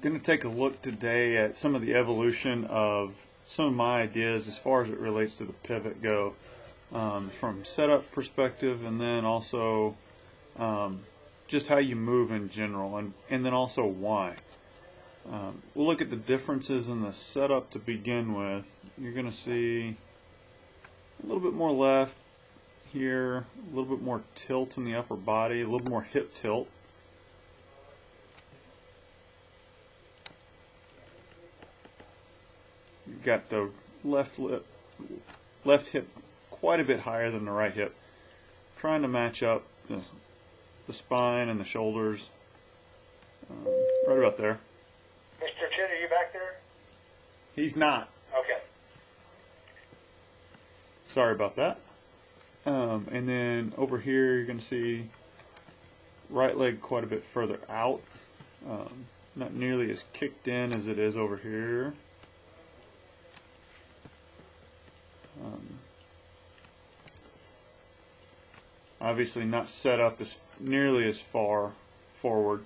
Going to take a look today at some of the evolution of some of my ideas as far as it relates to the pivot go, from setup perspective, and then also just how you move in general, and then also why. We'll look at the differences in the setup to begin with. You're going to see a little bit more left here, a little bit more tilt in the upper body, a little more hip tilt. You've got the left hip quite a bit higher than the right hip, trying to match up the spine and the shoulders, right about there. Mr. Chin, are you back there? He's not. Okay. Sorry about that. And then over here you're going to see right leg quite a bit further out, not nearly as kicked in as it is over here. Obviously not set up as nearly as far forward.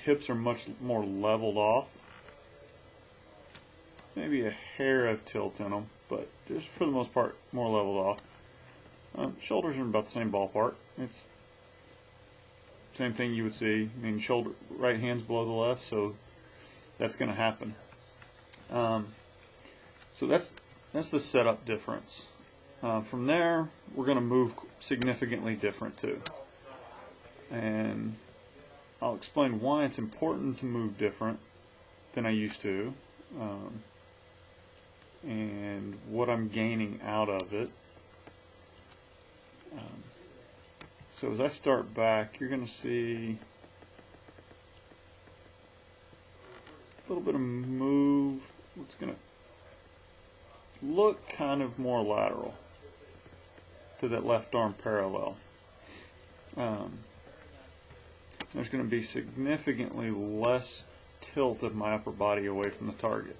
Hips are much more leveled off. Maybe a hair of tilt in them, but just for the most part more leveled off. Shoulders are in about the same ballpark. It's same thing you would see. I mean, right hand's below the left, so that's going to happen. So that's the setup difference. From there, we're going to move significantly different too, and I'll explain why it's important to move different than I used to, and what I'm gaining out of it. So as I start back, you're going to see a little bit of move. It's going to look kind of more lateral to that left arm parallel. There's going to be significantly less tilt of my upper body away from the target.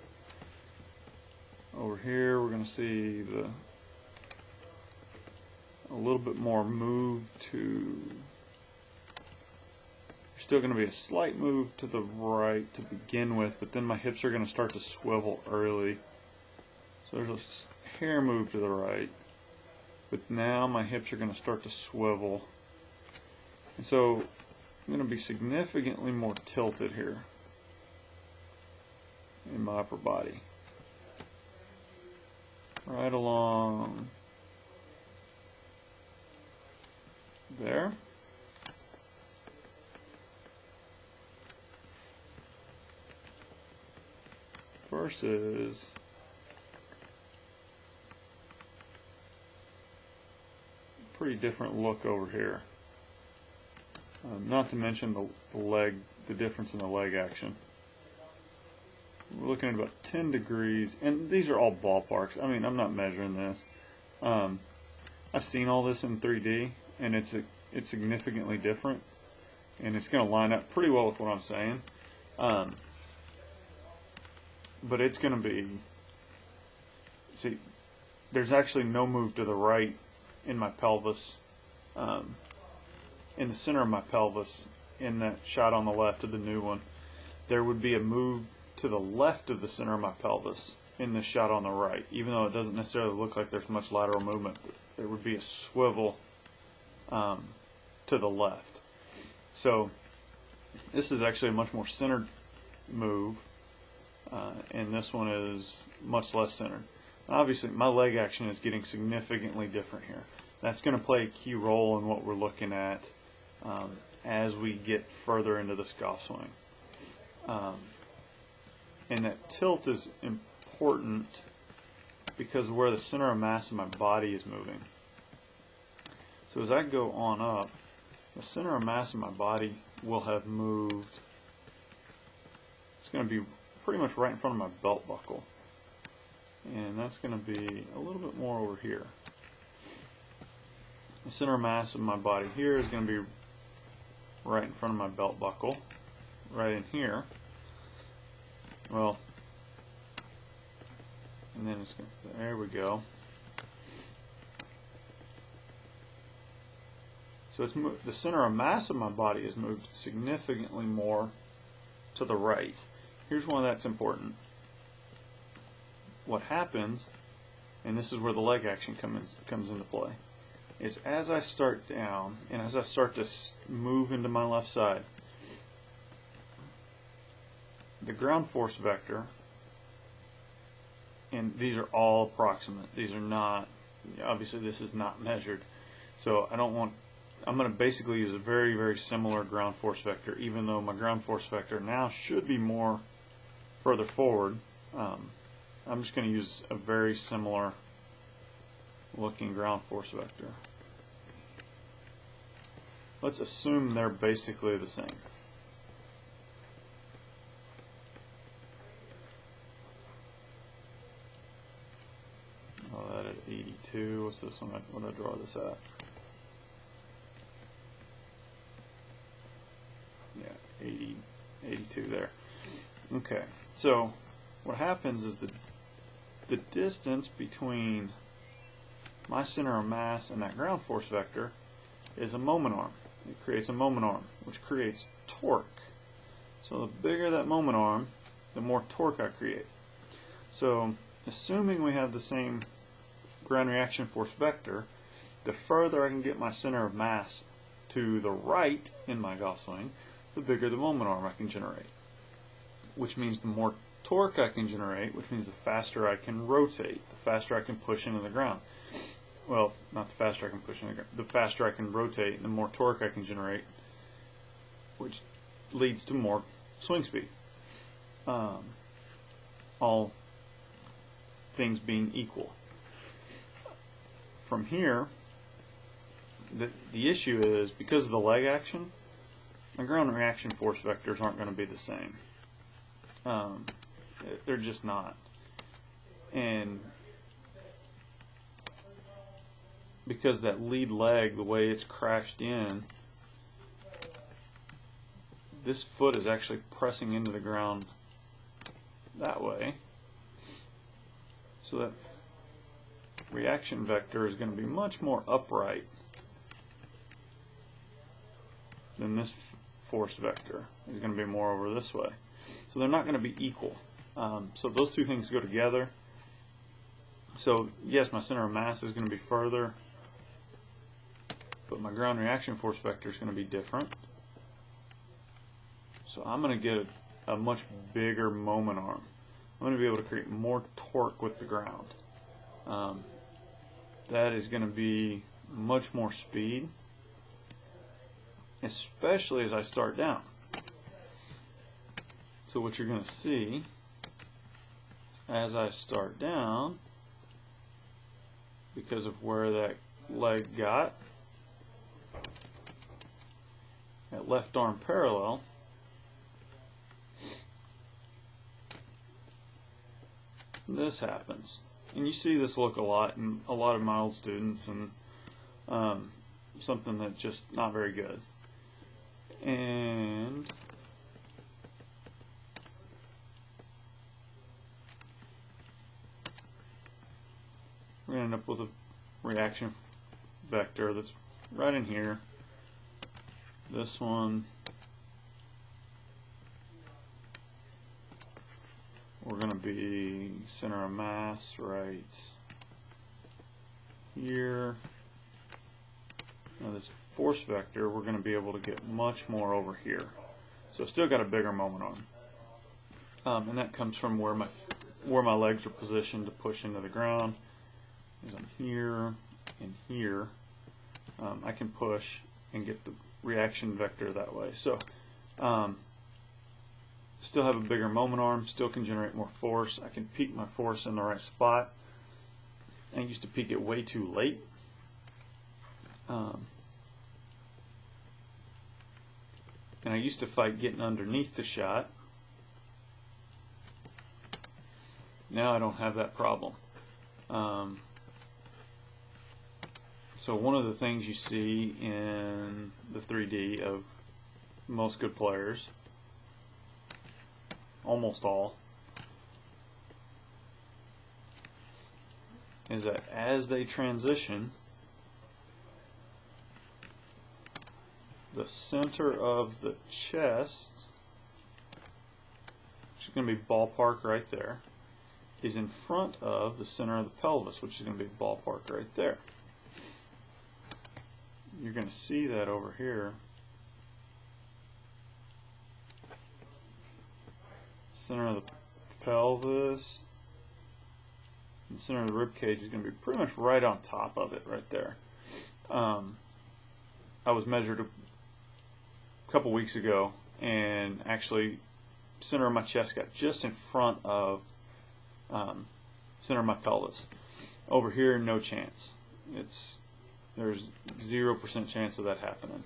Over here we're going to see a little bit more move to, still going to be a slight move to the right to begin with, but then my hips are going to start to swivel early. So there's a hair move to the right, but now my hips are going to start to swivel. And so I'm going to be significantly more tilted here in my upper body. Right along there. Versus pretty different look over here. Not to mention the difference in the leg action. We're looking at about 10 degrees, and these are all ballparks. I mean, I'm not measuring this. I've seen all this in 3D, and it's significantly different, and it's going to line up pretty well with what I'm saying. But it's going to be, see, there's actually no move to the right in my pelvis, in the center of my pelvis, in that shot on the left of the new one. There would be a move to the left of the center of my pelvis in this shot on the right, even though it doesn't necessarily look like there's much lateral movement. There would be a swivel to the left. So this is actually a much more centered move, and this one is much less centered. Obviously my leg action is getting significantly different here. That's going to play a key role in what we're looking at as we get further into this golf swing. And that tilt is important because of where the center of mass of my body is moving. So as I go on up, the center of mass of my body will have moved. It's going to be pretty much right in front of my belt buckle. And that's going to be a little bit more over here. The center of mass of my body here is going to be right in front of my belt buckle, right in here. Well, and then it's going to, there we go. So it's the center of mass of my body has moved significantly more to the right. Here's why that's important. What happens, and this is where the leg action comes into play, is as I start down and as I start to move into my left side, the ground force vector, and these are all approximate. These are not, obviously this is not measured. So I'm going to basically use a very, very similar ground force vector, even though my ground force vector now should be more further forward. I'm just going to use a very similar looking ground force vector. Let's assume they're basically the same. Oh, that at 82. What's this one? What did I draw this at? Yeah, 80, 82 there. Okay, so what happens is the distance between my center of mass and that ground force vector is a moment arm. It creates a moment arm, which creates torque. So the bigger that moment arm, the more torque I create. So assuming we have the same ground reaction force vector, the further I can get my center of mass to the right in my golf swing, the bigger the moment arm I can generate. Which means the more torque I can generate, which means the faster I can rotate, the faster I can push into the ground. Well, not the faster I can push into the ground, the faster I can rotate, the more torque I can generate, which leads to more swing speed. All things being equal. From here, the issue is, because of the leg action, my ground reaction force vectors aren't going to be the same. They're just not. And because that lead leg, the way it's crashed in, this foot is actually pressing into the ground that way. So that reaction vector is going to be much more upright than this force vector. Is going to be more over this way. So they're not going to be equal. So those two things go together. So yes, my center of mass is going to be further, but my ground reaction force vector is going to be different. So I'm going to get a much bigger moment arm. I'm going to be able to create more torque with the ground. That is going to be much more speed, especially as I start down. So what you're going to see as I start down, because of where that leg got, at left arm parallel, this happens. And you see this look a lot in a lot of my old students, and something that's just not very good. And we're going to end up with a reaction vector that's right in here. This one, we're going to be center of mass right here. Now this force vector, we're going to be able to get much more over here. So still got a bigger moment arm. And that comes from where my legs are positioned to push into the ground. Is I'm here and here. I can push and get the reaction vector that way. So still have a bigger moment arm, still can generate more force. I can peak my force in the right spot. I used to peak it way too late. And I used to fight getting underneath the shot. Now I don't have that problem. So one of the things you see in the 3D of most good players, almost all, is that as they transition, the center of the chest is going to be ballpark right there, is in front of the center of the pelvis, which is going to be ballpark right there. You're going to see that over here. Center of the pelvis, the center of the rib cage is going to be pretty much right on top of it right there. I was measured a couple weeks ago, and actually center of my chest got just in front of center of my pelvis. Over here, no chance. There's 0% chance of that happening.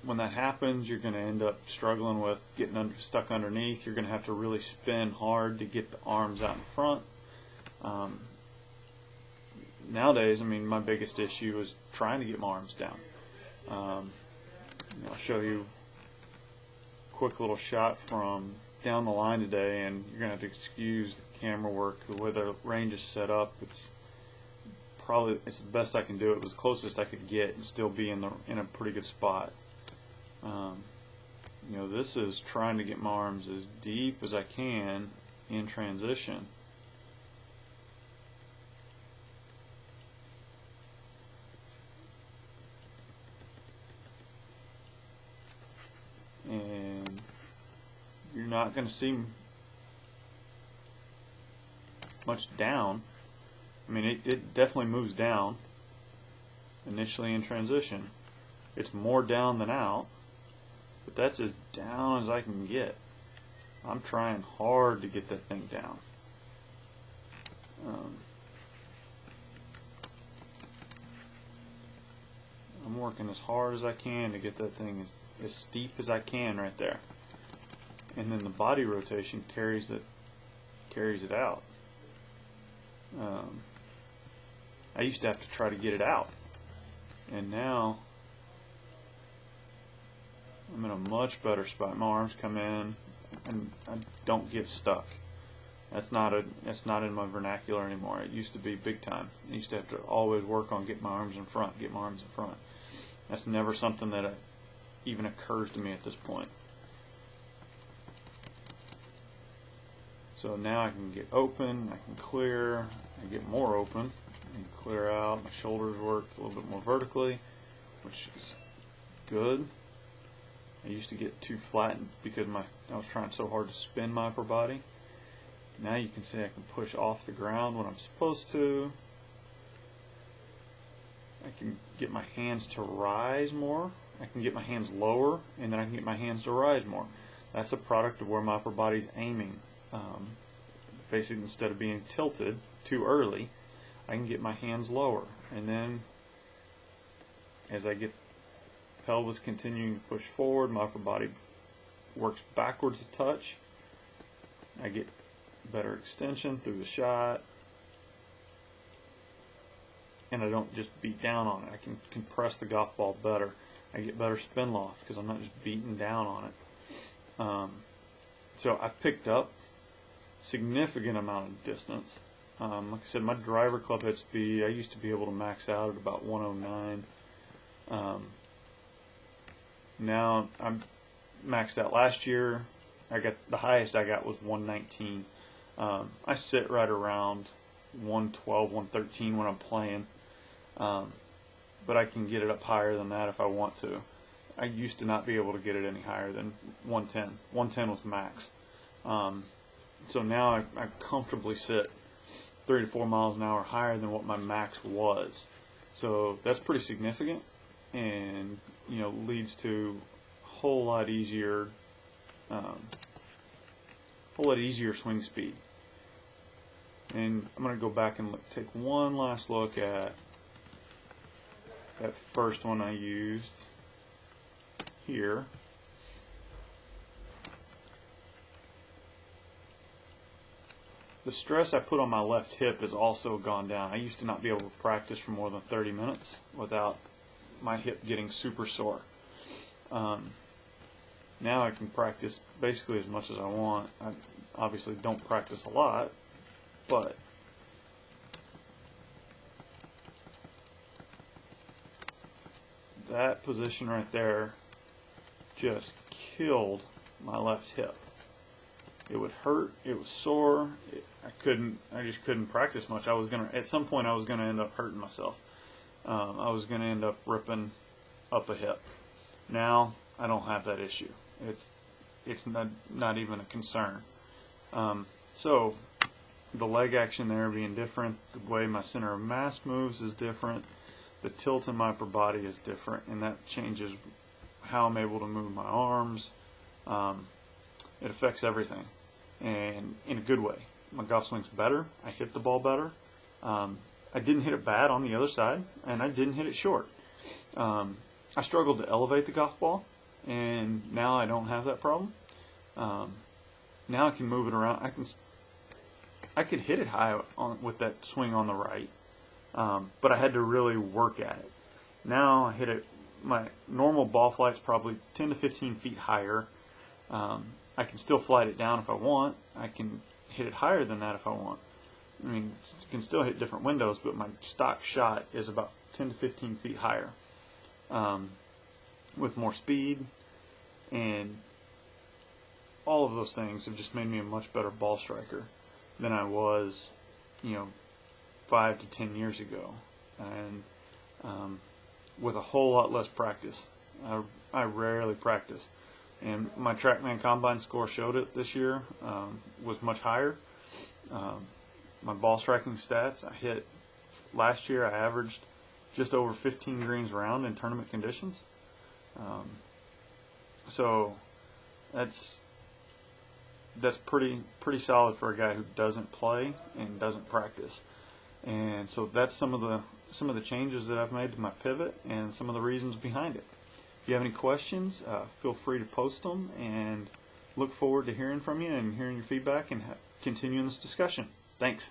When that happens, you're going to end up struggling with getting stuck underneath. You're going to have to really spin hard to get the arms out in front. Nowadays, I mean, my biggest issue is trying to get my arms down. I'll show you a quick little shot from down the line today, and you're going to have to excuse the camera work, the way the range is set up. It's the best I can do. It was the closest I could get and still be in a pretty good spot. This is trying to get my arms as deep as I can in transition. And you're not going to see much down. I mean, it definitely moves down initially in transition. It's more down than out, but that's as down as I can get. I'm trying hard to get that thing down. I'm working as hard as I can to get that thing as steep as I can right there. And then the body rotation carries it out. I used to have to try to get it out, and now I'm in a much better spot. My arms come in, and I don't get stuck. That's not in my vernacular anymore. It used to be big time. I used to have to always work on getting my arms in front, get my arms in front. That's never something that even occurs to me at this point. So now I can get open, I can clear, I get more open, I can clear out. My shoulders work a little bit more vertically, which is good. I used to get too flattened because I was trying so hard to spin my upper body. Now you can see I can push off the ground when I'm supposed to. I can get my hands to rise more. I can get my hands lower, and then I can get my hands to rise more. That's a product of where my upper body's aiming. Basically, instead of being tilted too early, I can get my hands lower, and then as I get pelvis continuing to push forward, my upper body works backwards a touch. I get better extension through the shot, and I don't just beat down on it. I can compress the golf ball better. I get better spin loft because I'm not just beating down on it. So I've picked up significant amount of distance. Like I said, my driver club head speed, I used to be able to max out at about 109. Now I'm maxed out last year. The highest I got was 119. I sit right around 112, 113 when I'm playing, but I can get it up higher than that if I want to. I used to not be able to get it any higher than 110. 110 was max. So now I comfortably sit 3 to 4 miles an hour higher than what my max was. So that's pretty significant, and leads to a whole lot easier swing speed. And I'm going to go back and take one last look at that first one I used here. The stress I put on my left hip has also gone down. I used to not be able to practice for more than 30 minutes without my hip getting super sore. Now I can practice basically as much as I want. I obviously don't practice a lot, but that position right there just killed my left hip. It would hurt. It was sore. I just couldn't practice much. At some point, I was gonna end up hurting myself. I was gonna end up ripping up a hip. Now I don't have that issue. It's not even a concern. So the leg action there being different, the way my center of mass moves is different, the tilt in my upper body is different, and that changes how I'm able to move my arms. It affects everything, and in a good way. My golf swing's better. I hit the ball better. I didn't hit it bad on the other side, and I didn't hit it short. I struggled to elevate the golf ball, and now I don't have that problem. Now I can move it around. I could hit it high with that swing on the right, but I had to really work at it. Now I hit it. My normal ball flight's probably 10 to 15 feet higher. I can still flight it down if I want. I can hit it higher than that if I want. I mean, I can still hit different windows, but my stock shot is about 10 to 15 feet higher, with more speed, and all of those things have just made me a much better ball striker than I was, 5 to 10 years ago, and with a whole lot less practice. I rarely practice, and my TrackMan Combine score showed it this year, was much higher. My ball striking stats, last year I averaged just over 15 greens round in tournament conditions. So that's pretty solid for a guy who doesn't play and doesn't practice. And so that's some of the changes that I've made to my pivot and some of the reasons behind it. If you have any questions, feel free to post them, and look forward to hearing from you and hearing your feedback and continuing this discussion. Thanks.